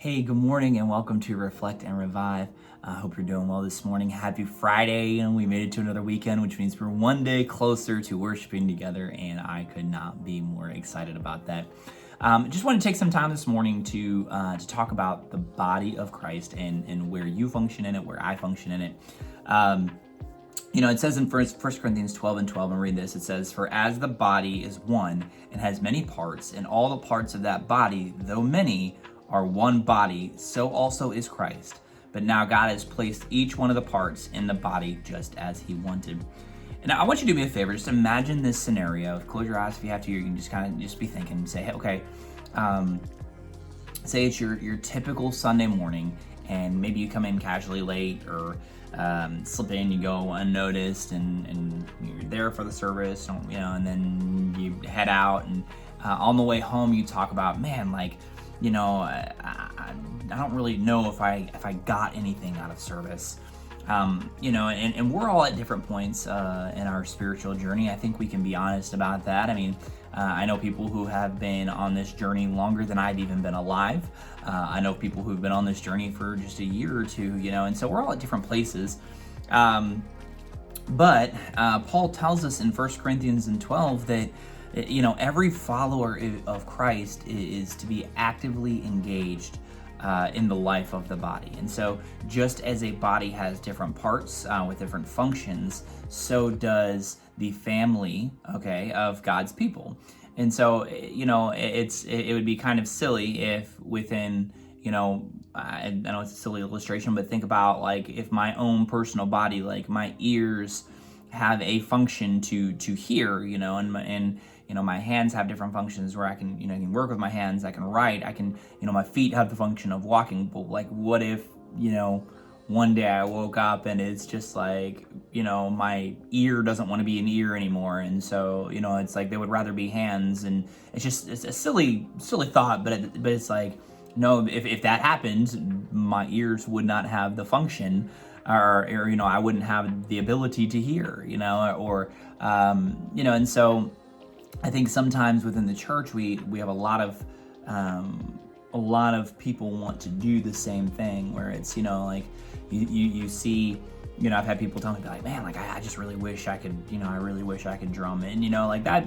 Hey, good morning and welcome to Reflect and Revive. I hope you're doing well this morning. Happy Friday, and we made it to another weekend, which means we're one day closer to worshiping together, and I could not be more excited about that. Just want to take some time this morning to talk about the body of Christ and where you function in it, where I function in it. It says in 1 Corinthians 12 and 12, and read this, it says, "For as the body is one and has many parts, and all the parts of that body, though many, are one body, so also is Christ. But now God has placed each one of the parts in the body just as he wanted." And I want you to do me a favor, just imagine this scenario. Close your eyes if you have to. You can just kind of just be thinking and say, hey, okay, say it's your typical Sunday morning, and maybe you come in casually late or slip in, you go unnoticed, and you're there for the service, and then you head out, and on the way home you talk about, man, like, I don't really know if I got anything out of service. And we're all at different points in our spiritual journey. I think we can be honest about that. I mean, I know people who have been on this journey longer than I've even been alive. I know people who've been on this journey for just a year or two, and so we're all at different places. But Paul tells us in 1 Corinthians 12 that every follower of Christ is to be actively engaged in the life of the body. And so just as a body has different parts with different functions, so does the family, of God's people. And so, it would be kind of silly if within, I know it's a silly illustration, but think about, like, if my own personal body, like my ears have a function to hear, and my hands have different functions where I can work with my hands, I can write, I can, my feet have the function of walking. But like, what if, one day I woke up and it's just like, my ear doesn't want to be an ear anymore. And so, it's like they would rather be hands. And it's a silly thought, but it's like, no, if that happened, my ears would not have the function, or I wouldn't have the ability to hear, and so I think sometimes within the church we have a lot of people want to do the same thing, where it's, like you see, I've had people tell me, like, man, like I just really wish I could, I really wish I could drum. And like that,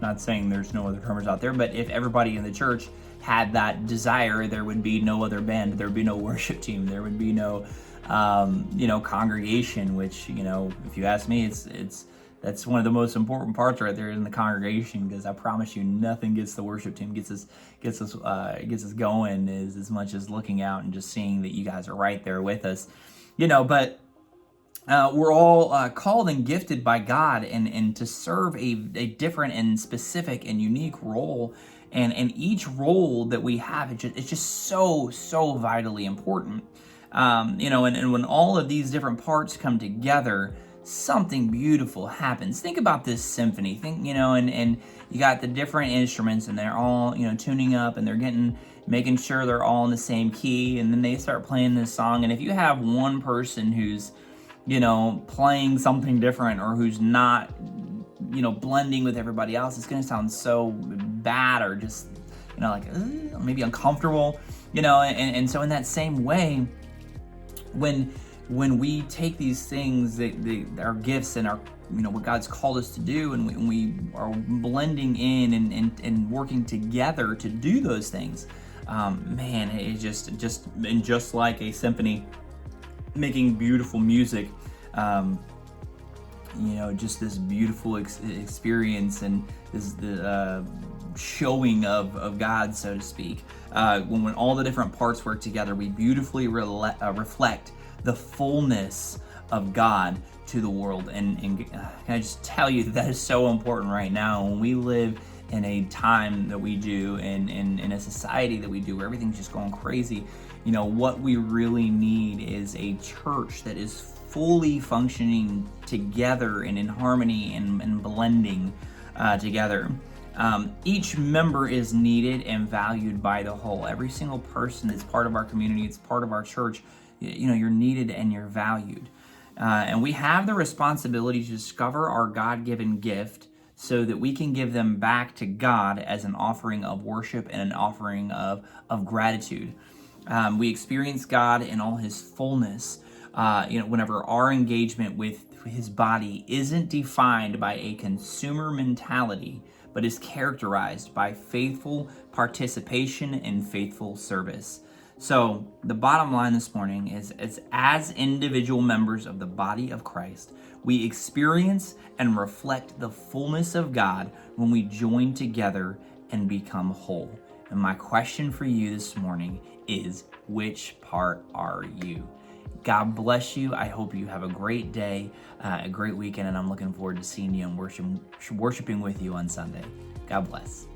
not saying there's no other drummers out there, but if everybody in the church had that desire, there would be no other band, there would be no worship team, there would be no congregation, which, if you ask me, that's one of the most important parts right there in the congregation, because I promise you, nothing gets the worship team, gets us going as much as looking out and just seeing that you guys are right there with us, but we're all called and gifted by God and to serve a different and specific and unique role, and each role that we have, it's just so vitally important. And when all of these different parts come together, something beautiful happens. Think about this symphony. And you got the different instruments, and they're all, tuning up, and they're making sure they're all in the same key, and then they start playing this song. And if you have one person who's, playing something different, or who's not, blending with everybody else, it's going to sound so bad, or just, like maybe uncomfortable, and so in that same way, when we take these things, our gifts and our, what God's called us to do, and we are blending in and working together to do those things, man, it just like a symphony making beautiful music, just this beautiful experience, and this the showing of God, so to speak. When all the different parts work together, we beautifully reflect the fullness of God to the world. And can I just tell you that is so important right now, when we live in a time that we do, and in a society that we do, where everything's just going crazy. What we really need is a church that is fully functioning together and in harmony and blending together. Each member is needed and valued by the whole. Every single person that's part of our community, it's part of our church, you're needed and you're valued. And we have the responsibility to discover our God-given gift so that we can give them back to God as an offering of worship and an offering of gratitude. We experience God in all his fullness, whenever our engagement with his body isn't defined by a consumer mentality, but is characterized by faithful participation and faithful service. So, the bottom line this morning is as individual members of the body of Christ, we experience and reflect the fullness of God when we join together and become whole. And my question for you this morning is, which part are you? God bless you. I hope you have a great day, a great weekend, and I'm looking forward to seeing you and worshiping with you on Sunday. God bless.